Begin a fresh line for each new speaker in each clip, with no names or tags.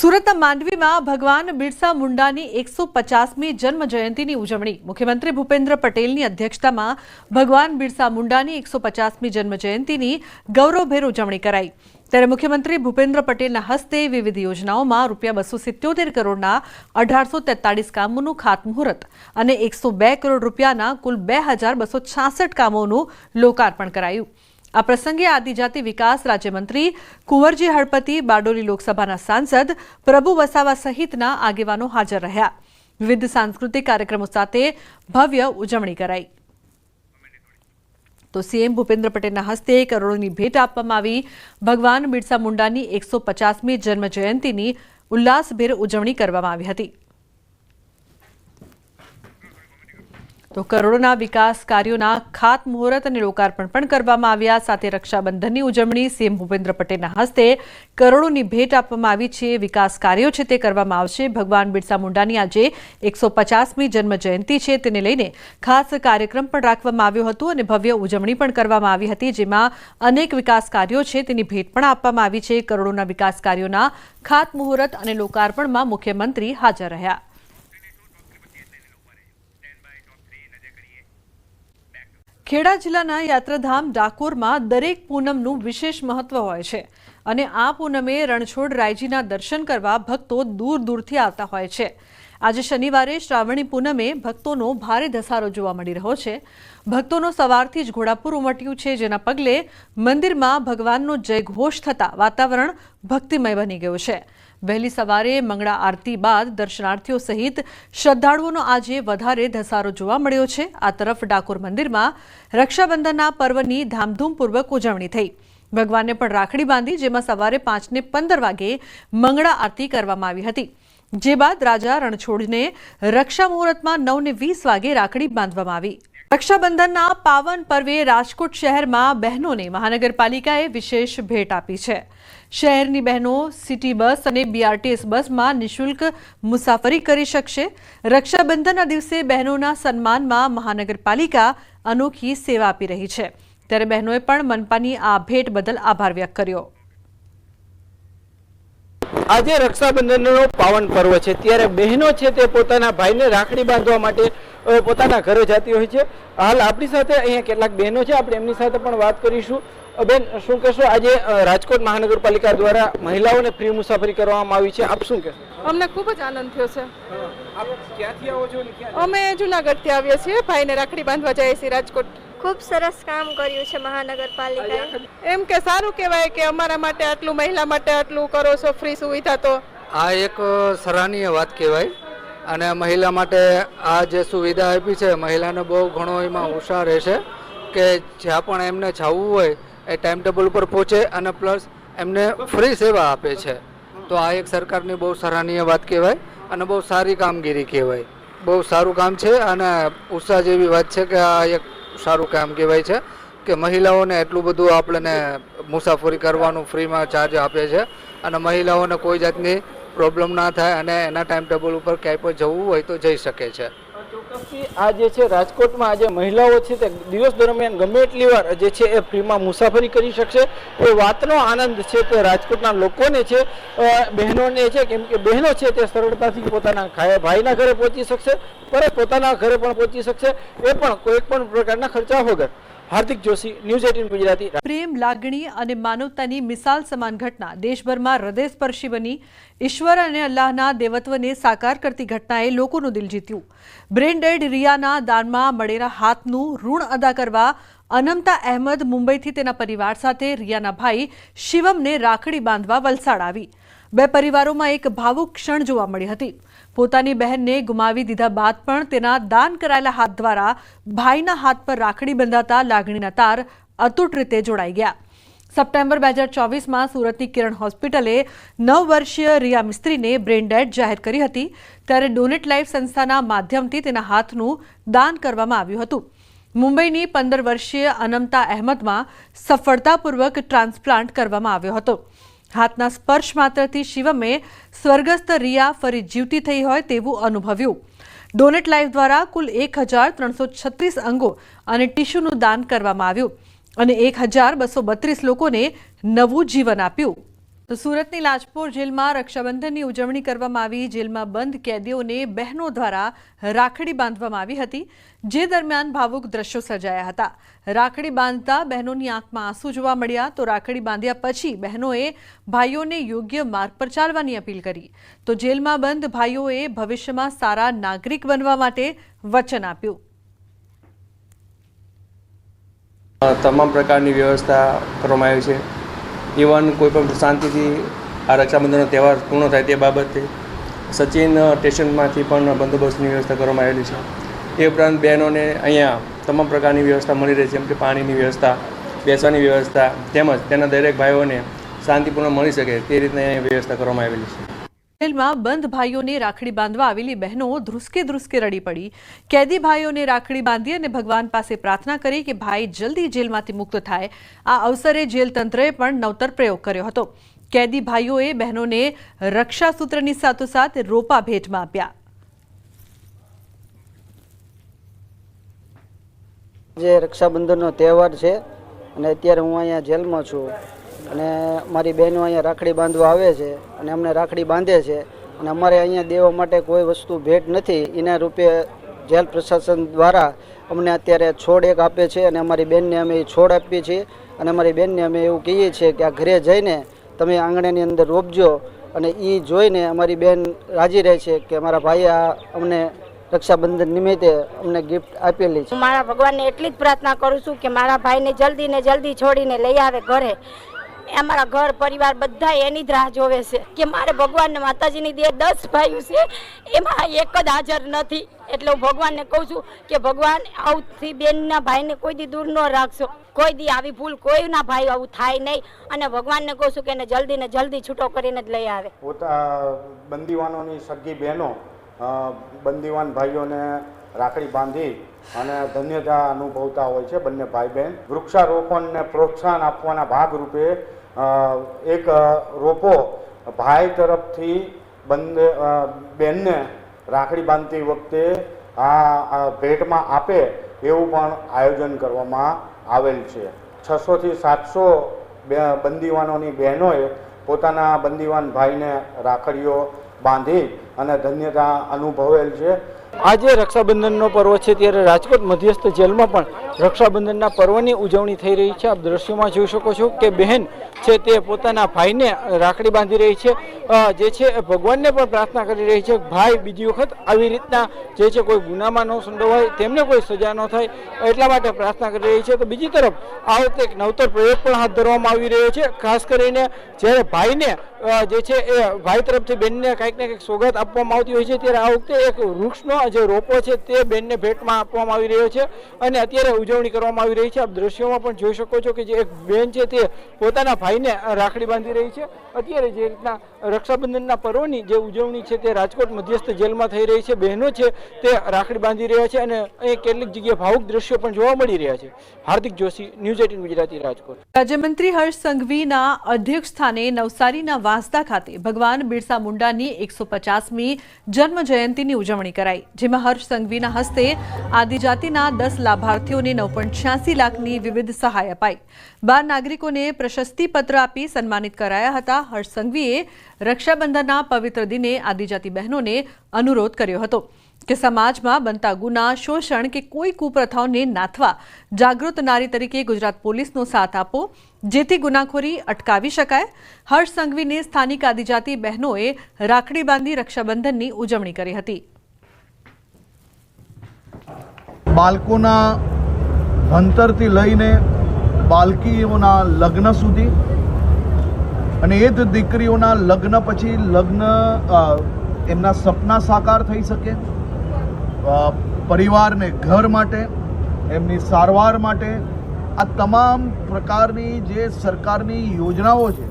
સુરતના માંડવીમાં ભગવાન બિરસા મુંડાની 150મી જન્મ જયંતિની ઉજવણી મુખ્યમંત્રી ભૂપેન્દ્ર પટેલની અધ્યક્ષતામાં ભગવાન બિરસા મુંડાની 150મી જન્મ જયંતિની ગૌરવભેર ઉજવણી કરાઈ। ત્યારે મુખ્યમંત્રી ભૂપેન્દ્ર પટેલના હસ્તે વિવિધ યોજનાઓમાં ₹277 કરોડના 1843 કામોનું ખાતમુહૂર્ત અને 102 કરોડ રૂપિયાના કુલ 2266 કામોનું લોકાર્પણ કરાયું। આ પ્રસંગે આદિજાતિ વિકાસ રાજ્યમંત્રી કુંવરજી હળપતિ, બારડોલી લોકસભાના સાંસદ પ્રભુ વસાવા સહિતના આગેવાનો હાજર રહ્યા। વિવિધ સાંસ્કૃતિક કાર્યક્રમો સાથે ભવ્ય ઉજવણી કરાઈ। તો સીએમ ભૂપેન્દ્ર પટેલના હસ્તે કરોડોની ભેટ આપવામાં આવી। ભગવાન બિરસા મુંડાની 150મી જન્મ જયંતિની ઉલ્લાસભેર ઉજવણી કરવામાં આવી હતી। તો કરોડોના વિકાસ કાર્યોના ખાતમુહૂર્ત અને લોકાર્પણ પણ કરવામાં આવ્યા। સાથે રક્ષાબંધનની ઉજવણી સીએમ ભૂપેન્દ્ર પટેલના હસ્તે કરોડોની ભેટ આપવામાં આવી છે। વિકાસ કાર્યો છે તે કરવામાં આવશે। ભગવાન બિરસા મુંડાની આજે 150મી જન્મ જયંતિ છે, તેને લઈને ખાસ કાર્યક્રમ પણ રાખવામાં આવ્યો હતો અને ભવ્ય ઉજવણી પણ કરવામાં આવી હતી, જેમાં અનેક વિકાસ કાર્યો છે તેની ભેટ પણ આપવામાં આવી છે। કરોડોના વિકાસ કાર્યોના ખાતમુહૂર્ત અને લોકાર્પણમાં મુખ્યમંત્રી હાજર રહ્યા। ખેડા જિલ્લાના યાત્રાધામ ડાકોરમાં દરેક પૂનમનું વિશેષ મહત્વ હોય છે અને આ પૂનમે રણછોડ રાયજીના દર્શન કરવા ભક્તો દૂર દૂરથી આવતા હોય છે। આજે શનિવારે શ્રાવણી પૂનમે ભક્તોનો ભારે ધસારો જોવા મળી રહ્યો છે। ભક્તોનો સવારથી જ ઘોડાપુર ઉમટ્યું છે, જેના પગલે મંદિરમાં ભગવાનનો જયઘોષ થતાં વાતાવરણ ભક્તિમય બની ગયું છે। વહેલી સવારે મંગળા આરતી બાદ દર્શનાર્થીઓ સહિત શ્રદ્ધાળુઓનો આજે વધારે ધસારો જોવા મળ્યો છે। આ તરફ ડાકોર મંદિરમાં રક્ષાબંધનના પર્વની ધામધૂમપૂર્વક ઉજવણી થઈ। ભગવાનને પણ રાખડી બાંધી, જેમાં સવારે 5:15 વાગે મંગળા આરતી કરવામાં આવી હતી, જે બાદ રાજા રણછોડને રક્ષા મુહૂર્તમાં 9:20 વાગે રાખડી બાંધવામાં આવી। રક્ષાબંધનના પાવન પર્વે રાજકોટ શહેરમાં બહેનોને મહાનગરપાલિકાએ વિશેષ ભેટ આપી છે। શહેરની બહેનો સિટી બસ અને બીઆરટીએસ બસમાં નિઃશુલ્ક મુસાફરી કરી શકશે। રક્ષાબંધનના દિવસે બહેનોના સન્માનમાં મહાનગરપાલિકા અનોખી સેવા આપી રહી છે, ત્યારે બહેનોએ પણ મનપાની આ ભેટ બદલ આભાર વ્યક્ત કર્યો।
આજે રક્ષાબંધનનો પાવન પર્વ છે, ત્યારે બહેનો છે તે પોતાના ભાઈને રાખડી બાંધવા માટે પોતાના ઘરે જતી હોય છે। હાલ આપણી સાથે અહીંયા કેટલાક બહેનો છે, આપણે એમની સાથે પણ વાત કરીશું। બેન, શું કહેશો, આજે રાજકોટ મહાનગરપાલિકા દ્વારા મહિલાઓને ફ્રી મુસાફરી કરવામાં આવી છે, આપ શું કહેશો?
અમને ખૂબ જ આનંદ થયો છે।
આપ ક્યાંથી આવો છો?
અમે જુનાગઢથી આવીએ છીએ, ભાઈને રાખડી બાંધવા જઈએ છીએ રાજકોટ।
ખૂબ સરસ કામ કર્યું છે મહાનગરપાલિકાએ।
એમ કે સારું કહેવાય કે અમારા માટે આટલું, મહિલા માટે આટલું કરો છો ફ્રી સુવિધા, તો
આ એક સરાહનીય વાત કહેવાય। અને મહિલા માટે આ જે સુવિધા આપી છે, મહિલાને બહુ ઘણો એમાં ઉત્સાહ રહેશે કે જ્યાં પણ એમને જવું હોય એ ટાઈમ ટેબલ ઉપર પહોંચે અને પ્લસ એમને ફ્રી સેવા આપે છે। તો આ એક સરકારની બહુ સરાહનીય વાત કહેવાય અને બહુ સારી કામગીરી કહેવાય। બહુ સારું કામ છે અને ઉત્સાહ જેવી વાત છે કે આ એક સારું કામ કહેવાય છે કે મહિલાઓને એટલું બધું આપણને મુસાફરી કરવાનું ફ્રીમાં ચાર્જ આપે છે અને મહિલાઓને કોઈ જાતની પ્રોબ્લેમ ના થાય અને એના ટાઈમ ટેબલ ઉપર ક્યાંય પણ જવું હોય તો જઈ શકે છે।
ચોક્કસથી આ જે છે રાજકોટમાં આજે મહિલાઓ છે તે દિવસ દરમિયાન ગમે એટલી વાર જે છે એ ફ્રીમાં મુસાફરી કરી શકશે। એ વાતનો આનંદ છે તે રાજકોટના લોકોને છે, બહેનોને છે, કેમ કે બહેનો છે તે સરળતાથી પોતાના ભાઈના ઘરે પહોંચી શકશે, પરત પોતાના ઘરે પણ પહોંચી શકશે, એ પણ કોઈ પણ પ્રકારના ખર્ચા વગર। હાર્દિક જોશી, ન્યૂઝ 18 ગુજરાતી।
પ્રેમ, લાગણી અને માનવતાની મિસાલ સમાન ઘટના દેશભરમાં હૃદયસ્પર્શી બની ઈશ્વર અને અલ્લાહના દેવત્વને સાકાર કરતી ઘટનાએ લોકોનું દિલ જીત્યું। બ્રેન ડેડ રિયાના દાનમાં મળેલા હાથનું ઋણ અદા કરવા અનમતા અહેમદ મુંબઈથી તેના પરિવાર સાથે રિયાના ભાઈ શિવમને રાખડી બાંધવા વલસાડ આવી। બે પરિવારોમાં એક ભાવુક ક્ષણ જોવા મળી હતી। પોતાની બહેનને ગુમાવી દીધા બાદ પણ તેના દાન કરાયેલા હાથ દ્વારા ભાઈના હાથ પર રાખડી બંધાતા લાગણીના તાર અતૂટ રીતે જોડાઈ ગયા। સપ્ટેમ્બર 2024માં સુરતની કિરણ હોસ્પિટલે 9 વર્ષીય રિયા મિસ્ત્રીને બ્રેન ડેડ જાહેર કરી હતી, ત્યારે ડોનેટ લાઈફ સંસ્થાના માધ્યમથી તેના હાથનું દાન કરવામાં આવ્યું હતું। મુંબઈની 15 વર્ષીય અનમતા અહેમદમાં સફળતાપૂર્વક ટ્રાન્સપ્લાન્ટ કરવામાં આવ્યો હતો। હાથના સ્પર્શ માત્રથી શિવમે સ્વર્ગસ્થ રિયા ફરી જીવતી થઈ હોય તેવું અનુભવ્યું। ડોનેટ લાઈફ દ્વારા કુલ 1336 અંગો અને ટીશ્યુનું દાન કરવામાં આવ્યું અને 1232 લોકોને નવું જીવન આપ્યું। તો સુરતની લાજપોર જેલમાં રક્ષાબંધનની ઉજવણી કરવામાં આવી। જેલમાં બંધ કેદીઓને બહેનો દ્વારા રાખડી બાંધવામાં આવી હતી, જે દરમિયાન ભાવુક દ્રશ્યો સર્જાયા હતા। રાખડી બાંધતા બહેનોની આંખમાં આંસુ જોવા મળ્યા। તો રાખડી બાંધ્યા પછી બહેનોએ ભાઈઓને યોગ્ય માર્ગ પર ચાલવાની અપીલ કરી। તો જેલમાં બંધ ભાઈઓએ ભવિષ્યમાં સારા નાગરિક બનવા માટે વચન આપ્યું।
તમામ પ્રકારની વ્યવસ્થા કરવામાં આવી છે। ઇવન કોઈપણ શાંતિથી આ રક્ષાબંધનનો તહેવાર પૂર્ણ થાય તે બાબતે સચિન સ્ટેશનમાંથી પણ બંદોબસ્તની વ્યવસ્થા કરવામાં આવેલી છે। એ ઉપરાંત બહેનોને અહીંયા તમામ પ્રકારની વ્યવસ્થા મળી રહી છે, જેમ કે પાણીની વ્યવસ્થા, બેસવાની વ્યવસ્થા, તેમજ તેના દરેક ભાઈઓને શાંતિપૂર્ણ મળી શકે તે રીતના અહીંયા વ્યવસ્થા કરવામાં આવેલી છે।
જેલમાં બંધ ભાઈઓને રાખડી બાંધવા આવેલી બહેનો ધ્રુસકે ધ્રુસકે રડી પડી। કેદી ભાઈઓને રાખડી બાંધી અને ભગવાન પાસે પ્રાર્થના કરી કે ભાઈ જલ્દી જેલમાંથી મુક્ત થાય। આ અવસરે જેલ તંત્રએ પણ નવતર પ્રયોગ કર્યો હતો। કેદી ભાઈઓએ બહેનોને રક્ષાસૂત્રની સાથોસાથ રોપા ભેટમાં આપ્યા।
જે રક્ષાબંધનનો તહેવાર છે અને અત્યારે હું અહીંયા જેલમાં છું અને મારી બહેનો અહીંયા રાખડી બાંધવા આવે છે અને અમને રાખડી બાંધે છે અને અમારે અહીંયા દેવા માટે કોઈ વસ્તુ ભેટ નથી। એના રૂપે જેલ પ્રશાસન દ્વારા અમને અત્યારે છોડ એક આપે છે અને અમારી બહેનને અમે એ છોડ આપીએ છીએ અને અમારી બહેનને અમે એવું કહીએ છીએ કે આ ઘરે જઈને તમે આંગણાની અંદર રોપજો અને એ જોઈને અમારી બહેન રાજી રહે છે કે મારા ભાઈએ આ અમને રક્ષાબંધન નિમિત્તે અમને ગિફ્ટ આપેલી છે।
હું મારા ભગવાનને એટલી જ પ્રાર્થના કરું છું કે મારા ભાઈને જલ્દી ને જલ્દી છોડીને લઈ આવે ઘરે। અમારા ઘર પરિવાર બધા એની જ રાહ જોવે છે કે મારે ભગવાનને માતાજીની દે 10 ભાઈઓ છે, એમાં એક જ હાજર નથી। એટલે હું ભગવાનને કહું છું કે ભગવાન આવથી બેનના ભાઈને કોઈ દી દૂર ન રાખશો, કોઈ દી આવી ભૂલ કોઈના ભાઈ આવું થાય નહીં। અને ભગવાનને કહું છું કે એને જલ્દી ને જલ્દી છૂટો કરીને જ લઈ આવે।
બંદીવાનોની સગી બહેનો બંદીવાન ભાઈઓને રાખડી બાંધી અને ધન્યતા અનુભવતા હોય છે બંને ભાઈ બહેન। વૃક્ષારોપણને પ્રોત્સાહન આપવાના ભાગરૂપે એક રોપો ભાઈ તરફથી બહેનને રાખડી બાંધતી વખતે આ ભેટમાં આપે એવું પણ આયોજન કરવામાં આવેલ છે। 600 થી 700 બંદીવાનોની બહેનોએ પોતાના બંદીવાન ભાઈને રાખડીઓ બાંધી અને ધન્યતા અનુભવેલ છે।
આજે રક્ષાબંધનનો પર્વ છે ત્યારે રાજકોટ મધ્યસ્થ જેલમાં પણ રક્ષાબંધનના પર્વની ઉજવણી થઈ રહી છે। આપ દ્રશ્યોમાં જોઈ શકો છો કે બહેન છે તે પોતાના ભાઈને રાખડી બાંધી રહી છે, જે છે ભગવાનને પણ પ્રાર્થના કરી રહી છે ભાઈ બીજી વખત આવી રીતના જે છે કોઈ ગુનામાં ન સંડોવાય, તેમને કોઈ સજા ન થાય એટલા માટે પ્રાર્થના કરી રહી છે। તો બીજી તરફ આ વખતે એક નવતર પ્રયોગ પણ હાથ ધરવામાં આવી રહ્યો છે। ખાસ કરીને જ્યારે ભાઈને જે છે એ ભાઈ તરફથી બેનને કંઈક ને કંઈક સોગાદ આપવામાં આવતી હોય છે, ત્યારે આ વખતે એક વૃક્ષનો જે રોપો છે તે બેનને ભેટમાં આપવામાં આવી રહ્યો છે અને અત્યારે ઉજવણી કરવામાં આવી રહી છે। આપ દ્રશ્યોમાં પણ જોઈ શકો છો કે જે એક બેન છે તે પોતાના ભાઈને રાખડી બાંધી રહી છે। અત્યારે જે રીતના રક્ષાબંધનના પર્વની જે ઉજવણી છે તે રાજકોટ મધ્યસ્થ જેલમાં થઈ રહી છે। બહેનો છે તે રાખડી બાંધી રહ્યા છે અને અહીં કેટલીક જગ્યાએ ભાવુક દ્રશ્યો પણ જોવા મળી રહ્યા છે। હાર્દિક જોશી, ન્યૂઝ 18 ગુજરાતી, રાજકોટ।
રાજ્યમંત્રી હર્ષ સંઘવીના અધ્યક્ષ સ્થાને નવસારીના વાંસદા ખાતે ભગવાન બિરસા મુંડાની 150મી જન્મ જયંતિની ઉજવણી કરાઈ, જેમાં હર્ષ સંઘવીના હસ્તે આદિજાતિના 10 લાભાર્થીઓને 9.86 લાખની વિવિધ સહાય અપાઈ। 12 નાગરિકોને પ્રશસ્તિપત્ર આપી સન્માનિત કરાયા હતા। હર્ષ સંઘવીએ રક્ષાબંધનના પવિત્ર દિને આદિજાતિ બહેનોને અનુરોધ કર્યો હતો કે સમાજમાં બનતા ગુના, શોષણ કે કોઈ કુપ્રથાઓને નાથવા જાગૃત નારી તરીકે ગુજરાત પોલીસનો સાથ આપો, જેથી ગુનાખોરી અટકાવી શકાય। હર્ષ સંઘવીને સ્થાનિક આદિજાતિ બહેનોએ રાખડી બાંધી રક્ષાબંધનની ઉજવણી કરી હતી।
બાળકોના ભણતરથી લઈને બાળકીઓના લગ્ન સુધી અને એ જ દીકરીઓના લગ્ન પછી એમના સપના સાકાર થઈ શકે, પરિવારને ઘર માટે, એમની સારવાર માટે આ તમામ પ્રકારની જે સરકારની યોજનાઓ છે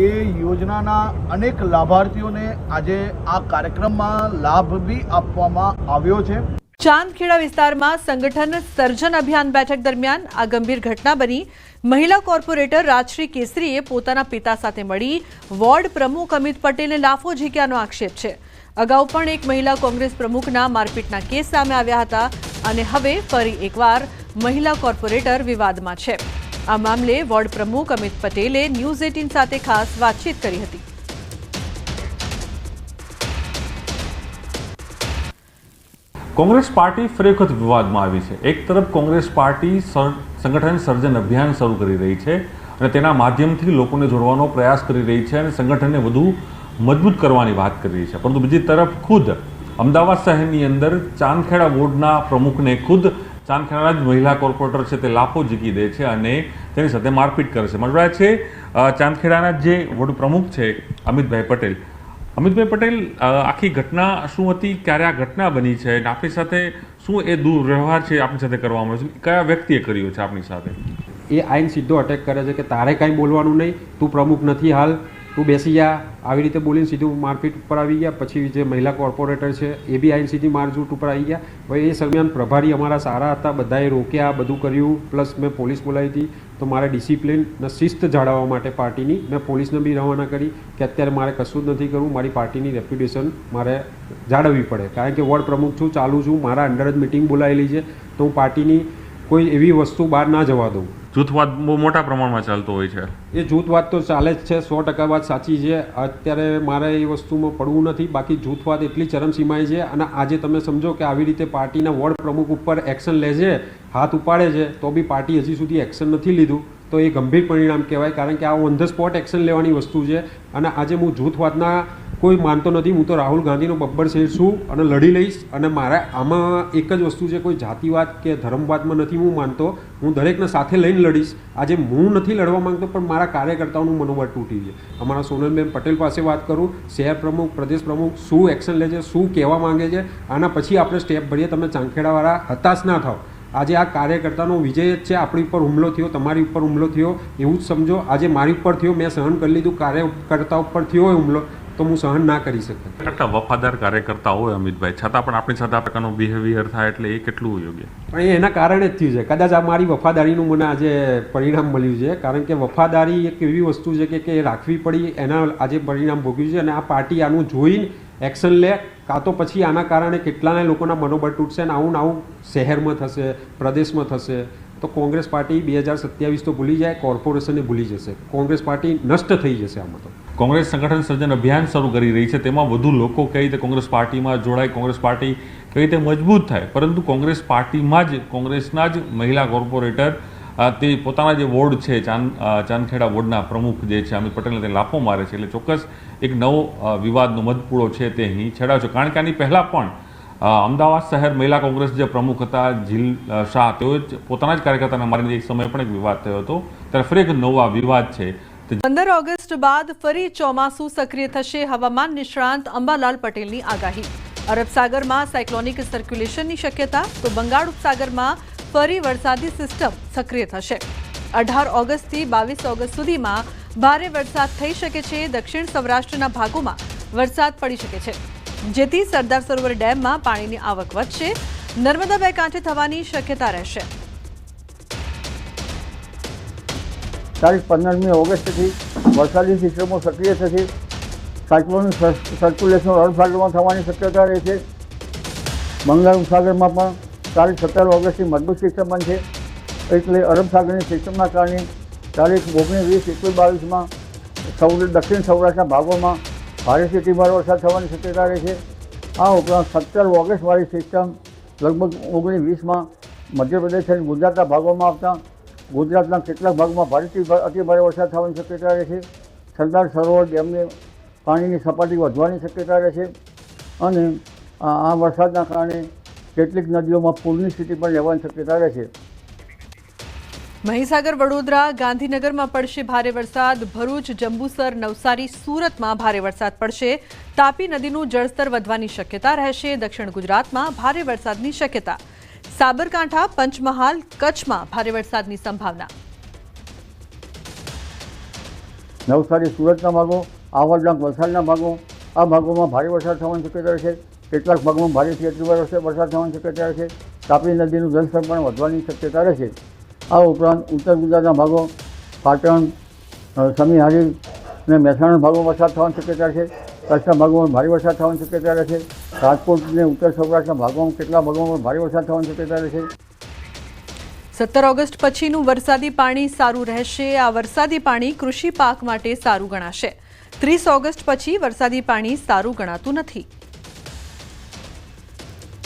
એ યોજનાના અનેક લાભાર્થીઓને આજે આ કાર્યક્રમમાં લાભ બી આપવામાં આવ્યો છે।
ચાંદખેડા વિસ્તારમાં સંગઠન સર્જન અભિયાન બેઠક દરમિયાન આ ગંભીર ઘટના બની। મહિલા કોર્પોરેટર રાજશ્રી કેસરીએ પોતાના પિતા સાથે મળી વોર્ડ પ્રમુખ અમિત પટેલને લાફો ઝીક્યાનો આક્ષેપ છે। અગાઉ પણ એક મહિલા કોંગ્રેસ પ્રમુખના મારપીટના કેસ સામે આવ્યા હતા અને હવે ફરી એકવાર મહિલા કોર્પોરેટર વિવાદમાં છે। આ મામલે વોર્ડ પ્રમુખ અમિત પટેલે ન્યૂઝ 18 સાથે ખાસ વાતચીત કરી હતી.
કોંગ્રેસ પાર્ટી ફરી વખત વિવાદમાં આવી છે. એક તરફ કોંગ્રેસ પાર્ટી સંગઠન સર્જન અભિયાન શરૂ કરી રહી છે અને તેના માધ્યમથી લોકોને જોડવાનો પ્રયાસ કરી રહી છે અને સંગઠનને વધુ મજબૂત કરવાની વાત કરી રહી છે. પરંતુ બીજી તરફ ખુદ અમદાવાદ શહેરની અંદર ચાંદખેડા વોર્ડના પ્રમુખને ખુદ ચાંદખેડાના જ મહિલા કોર્પોરેટર છે તે લાફો ઝીકી દે છે અને તેની સાથે મારપીટ કરે છે. મળી રહ્યા છે ચાંદખેડાના જે વોર્ડ પ્રમુખ છે અમિતભાઈ પટેલ. અમિતભાઈ પટેલ, આખી ઘટના શું હતી, ક્યારે આ ઘટના બની છે અને આપણી સાથે શું એ દુર્વ્યવહાર છે આપણી સાથે કરવામાં આવ્યો છે, કયા વ્યક્તિએ કર્યો છે આપણી સાથે?
એ આઈન સીધો અટેક કરે છે કે તારે કાંઈ બોલવાનું નહીં, તું પ્રમુખ નથી હાલ, તું બેસી જા, આવી રીતે બોલીને સીધું મારપીટ ઉપર આવી ગયા. પછી જે મહિલા કોર્પોરેટર છે એ બી આઈન સીધી મારઝૂટ ઉપર આવી ગયા. હવે એ દરમિયાન પ્રભારી અમારા સારા હતા, બધાએ રોક્યા, બધું કર્યું, પ્લસ મેં પોલીસ બોલાવી હતી. તો મારે ડિસિપ્લિન અને શિસ્ત જાળવવા માટે પાર્ટીની મેં પોલીસને બી રવાના કરી કે અત્યારે મારે કશું જ નથી કરવું, મારી પાર્ટીની રેપ્યુટેશન મારે જાળવવી પડે. કારણ કે વોર્ડ પ્રમુખ છું, ચાલુ છું, મારા અંડર જ મિટિંગ બોલાવેલી છે, તો હું પાર્ટીની કોઈ એવી વસ્તુ બહાર ના જવા દઉં.
જૂથવાદ બહુ મોટા પ્રમાણમાં ચાલતો હોય છે.
એ જૂથવાદ તો ચાલે જ છે, 100% વાત સાચી છે. અત્યારે મારે એ વસ્તુમાં પડવું નથી. બાકી જૂથવાદ એટલી ચરમસીમાએ છે અને આજે તમે સમજો કે આવી રીતે પાર્ટીના વોર્ડ પ્રમુખ ઉપર એક્શન લે છે, હાથ ઉપાડે છે, તો બી પાર્ટી હજી સુધી એક્શન નથી લીધું, તો એ ગંભીર પરિણામ કહેવાય. કારણ કે આ ઓન ધ સ્પોટ એક્શન લેવાની વસ્તુ છે. અને આજે હું જૂથવાદના કોઈ માનતો નથી. હું તો રાહુલ ગાંધીનો બબ્બર શેર છું અને લડી લઈશ. અને મારે આમાં એક જ વસ્તુ છે, કોઈ જાતિવાદ કે ધર્મવાદમાં નથી હું માનતો. હું દરેકને સાથે લઈને લડીશ. આજે હું નથી લડવા માંગતો, પણ મારા કાર્યકર્તાઓનું મનોબળ તૂટી છે. અમારા સોનલબેન પટેલ પાસે વાત કરું, શહેર પ્રમુખ, પ્રદેશ પ્રમુખ શું એક્શન લે છે, શું કહેવા માંગે છે, આના પછી આપણે સ્ટેપ ભરીએ. તમે ચાંદખેડાવાળા હતાશ ના થાવ. આજે આ કાર્યકર્તાનો વિજય જ છે. આપણી ઉપર હુમલો થયો, તમારી ઉપર હુમલો થયો, એવું જ સમજો. આજે મારી ઉપર થયો, મેં સહન કરી લીધું. કાર્યકર્તા ઉપર થયો હોય હુમલો, તો હું સહન ના કરી શકું.
આટલા વફાદાર કાર્યકર્તા હોય અમિતભાઈ, છતાં પણ આપણી સાથે આ પ્રકારનો બિહેવિયર થાય એટલે એ કેટલું યોગ્ય?
પણ એ એના કારણે જ થયું છે. કદાચ આ મારી વફાદારીનું મને આજે પરિણામ મળ્યું છે. કારણ કે વફાદારી એક એવી વસ્તુ છે કે રાખવી પડી, એના આજે પરિણામ ભોગ્યું છે. અને આ પાર્ટી આનું જોઈને એક્શન લે, કાં તો પછી આના કારણે કેટલાના લોકોના મનોબળ તૂટશે અને આવું શહેરમાં થશે, પ્રદેશમાં થશે. તો કોંગ્રેસ પાર્ટી 2027 તો ભૂલી જાય, કોર્પોરેશનને ભૂલી જશે. કોંગ્રેસ પાર્ટી નષ્ટ થઈ જશે આમાં. તો
કોંગ્રેસ સંગઠન સર્જન અભિયાન શરૂ કરી રહી છે, તેમાં વધુ લોકો કઈ રીતે કોંગ્રેસ પાર્ટીમાં જોડાય, કોંગ્રેસ પાર્ટી કઈ રીતે મજબૂત થાય. પરંતુ કોંગ્રેસ પાર્ટીમાં જ કોંગ્રેસના જ મહિલા કોર્પોરેટર તે પોતાના જે વોર્ડ છે ચાંદખેડા વોર્ડના પ્રમુખ જે છે અમિત પટેલને તે લાફો મારે છે. એટલે ચોક્કસ એક નવો વિવાદનો મધપૂળો છે તે અહીં છેડાયો છે. કારણ કે આની પહેલાં પણ અમદાવાદ શહેર મહિલા કોંગ્રેસ જે પ્રમુખ હતા જીલ શાહ, તેઓ પોતાના જ કાર્યકર્તાને મારીને એક સમય પણ એક વિવાદ થયો હતો. ત્યારે ફરી એક નવો વિવાદ છે.
15 ઓગસ્ટ બાદ ફરી ચોમાસું સક્રિય થશે. હવામાન નિષ્ણાંત અંબાલાલ પટેલની આગાહી. અરબ સાગરમાં સાયક્લોનિક સર્ક્યુલેશનની શક્યતા, તો બંગાળ ઉપસાગરમાં ફરી વરસાદી સિસ્ટમ સક્રિય થશે. 18 ઓગસ્ટથી 22 ઓગસ્ટ સુધીમાં ભારે વરસાદ થઈ શકે છે. દક્ષિણ સૌરાષ્ટ્રના ભાગોમાં વરસાદ પડી શકે છે, જેથી સરદાર સરોવર ડેમમાં પાણીની આવક વધશે. નર્મદા બે કાંઠે થવાની શક્યતા રહેશે.
તારીખ 15મી ઓગસ્ટથી વરસાદી સિસ્ટમો સક્રિય થશે. સાયક્લોનિક સર્ક્યુલેશન અરબ સાગરમાં થવાની શક્યતા રહે છે. બંગાળ ઉપસાગરમાં પણ તારીખ 17 ઓગસ્ટથી મજબૂત સિસ્ટમ બનશે. એટલે અરબ સાગરની સિસ્ટમના કારણે તારીખ 19, 20, 21, 22માં દક્ષિણ સૌરાષ્ટ્રના ભાગોમાં ભારેથી અતિભારે વરસાદ થવાની શક્યતા રહે છે. આ ઉપરાંત 17 ઓગસ્ટવાળી સિસ્ટમ લગભગ 19, 20માં મધ્યપ્રદેશ અને ગુજરાતના ભાગોમાં આવતા ગુજરાતના કેટલાક ભાગમાં ભારેથી અતિભારે વરસાદ થવાની શક્યતા રહે છે. સરદાર સરોવર ડેમની પાણીની સપાટી વધવાની શક્યતા રહે છે. અને આ વરસાદના કારણે કેટલીક નદીઓમાં પૂરની સ્થિતિ પણ રહેવાની શક્યતા રહે છે.
મહીસાગર, વડોદરા, ગાંધીનગરમાં પડશે ભારે વરસાદ. ભરૂચ, જંબુસર, નવસારી, સુરતમાં ભારે વરસાદ પડશે. તાપી નદીનું જળસ્તર વધવાની શક્યતા રહેશે. દક્ષિણ ગુજરાતમાં ભારે વરસાદની શક્યતા. સાબરકાંઠા, પંચમહાલ, કચ્છમાં ભારે વરસાદની સંભાવના.
નવસારી, સુરતના ભાગો, આવડના વલસાડના ભાગો, આ ભાગોમાં ભારે વરસાદ થવાની શક્યતા રહેશે. કેટલાક ભાગમાં ભારેથી અતિભારે વરસાદ થવાની શક્યતા રહેશે. તાપી નદીનું જળસ્તર પણ વધવાની શક્યતા રહેશે. આ ઉપરાંત ઉત્તર ગુજરાતના ભાગો, પાટણ, સમીહારી અને મહેસાણા ભાગોમાં વરસાદ થવાની શક્યતા છે. કચ્છના ભાગોમાં ભારે વરસાદ થવાની શક્યતા રહેશે. રાજકોટ અને ઉત્તર સૌરાષ્ટ્રના ભાગોમાં કેટલાક ભાગોમાં ભારે વરસાદ થવાની શક્યતા રહેશે.
17 ઓગસ્ટ પછીનું વરસાદી પાણી સારું રહેશે. આ વરસાદી પાણી કૃષિ પાક માટે સારું ગણાશે. 30 ઓગસ્ટ પછી વરસાદી પાણી સારું ગણાતું નથી.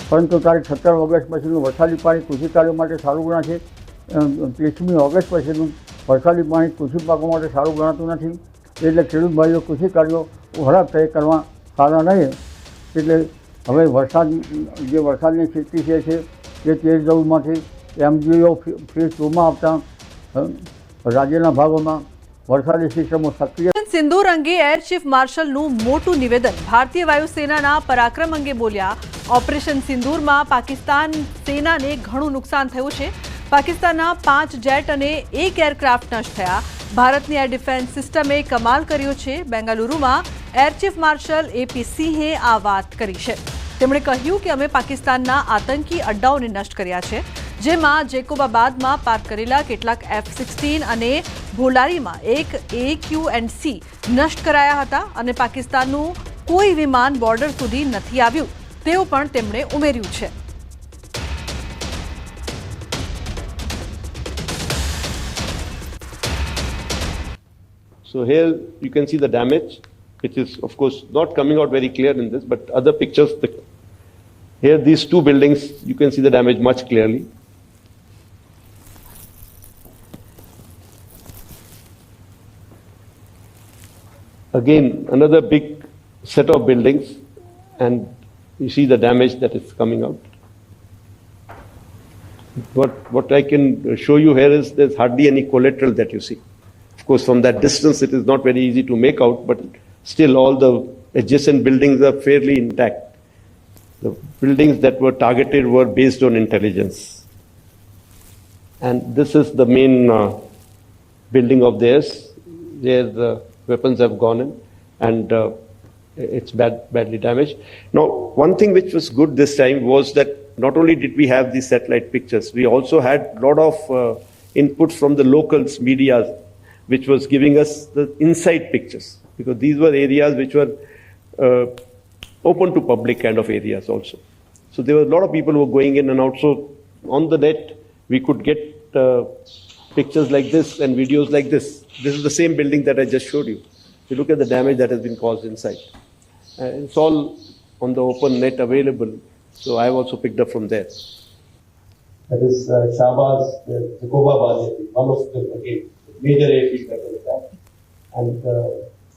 પરંતુ તારીખ 17 ઓગસ્ટ પછીનું વરસાદી પાણી કૃષિ કાર્યો માટે સારું ગણાશે. 30મી ઓગસ્ટ પછીનું વરસાદી પાણી કૃષિ પાકો માટે સારું ગણાતું નથી. એટલે ખેડૂત ભાઈઓ કૃષિ કાર્યો ખરાબ થઈ કરવા સારા નહીં. એટલે હવે વરસાદની સ્થિતિ છે એ 13-14માંથી MGO ફેઝ 2માં આવતા રાજ્યના ભાગોમાં વરસાદી સિસ્ટમો સક્રિય.
સિંદૂર અંગે એર ચીફ માર્શલનું મોટું નિવેદન. ભારતીય વાયુસેનાના પરાક્રમ અંગે બોલ્યા. ઓપરેશન સિંદૂરમાં પાકિસ્તાન સેનાને ઘણું નુકસાન થયું છે. પાકિસ્તાનના 5 જેટ અને 1 એરક્રાફ્ટ નષ્ટ થયા. ભારતની એર ડિફેન્સ સિસ્ટમે કમાલ કર્યો છે. બેંગાલુરુમાં એર ચીફ માર્શલ AP સિંહે આ વાત કરી છે. તેમણે કહ્યું કે અમે પાકિસ્તાનના આતંકી અડ્ડાઓને નષ્ટ કર્યા છે, જેમાં જેકોબાબાદમાં પાર્ક કરેલા કેટલાક F-16 અને ભોલારીમાં એક AQNC નષ્ટ કરાયા હતા અને પાકિસ્તાનનું કોઈ વિમાન બોર્ડર સુધી નથી આવ્યું તેવું પણ તેમણે ઉમેર્યું છે.
So here you can see the damage, which is of course not coming out very clear in this, but other pictures, here these two buildings, you can see the damage much clearly. Again, another big set of buildings, and you see the damage that is coming out. What I can show you here is there's hardly any collateral that you see. Of course, from that distance, it is not very easy to make out, but still all the adjacent buildings are fairly intact. The buildings that were targeted were based on intelligence. And this is the main building of theirs, where the weapons have gone in, and it's badly damaged. Now, one thing which was good this time was that not only did we have these satellite pictures, we also had a lot of input from the locals, media, which was giving us the inside pictures, because these were areas which were open to public kind of areas also. So there were a lot of people who were going in and out. So on the net, we could get pictures like this and videos like this. This is the same building that I just showed you. You look at the damage that has been caused inside. It's all on the open net available. So I have also picked up from there.
That is Shahbaz, Jakobabad, one of the major airfields that was attacked. And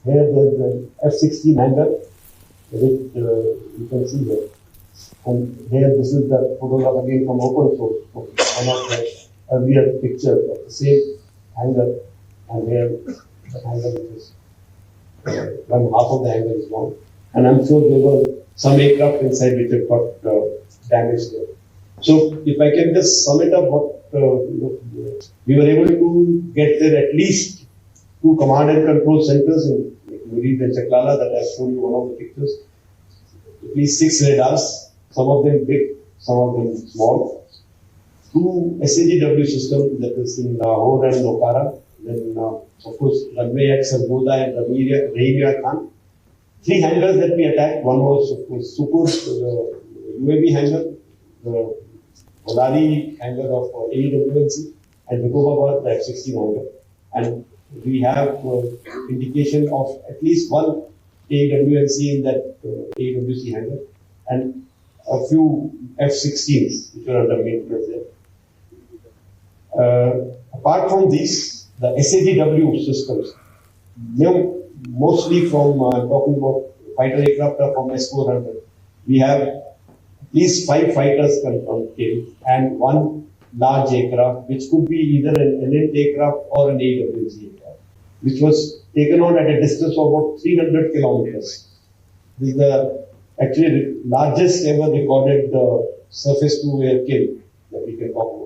here there's the F-16 hangar, which you can see here. And here this is the photograph again from open source, one of the earlier pictures of the same hangar. And here the hangar is one half of the hangar is gone. And I'm sure there were some aircraft inside which have got damaged there. So if I can just sum it up, what we were able to get there at least 2 command and control centers in Murid and Chaklala that I've shown you one of the pictures. At least 6 radars, some of them big, some of them small. 2 SAGW systems, that is in Lahore and Okara. Then of course runway at Sargoda and Rahimia Khan. 3 hangars that we attacked. One was of course Sukur, the UAV hangar, the Bolari hangar of AWNC, and Jakobabad, the F-16 hangar. And we have indication of at least 1 AWNC in that AWC hangar and a few F-16s which are under maintenance there. Apart from these, the SAGW systems, mostly from talking about fighter aircraft from S-400, we have at least 5 fighters killed and 1 large aircraft, which could be either an LNT aircraft or an AWC aircraft, which was taken on at a distance of about 300 kilometers. This is the actually largest ever recorded surface to air kill that we can talk about.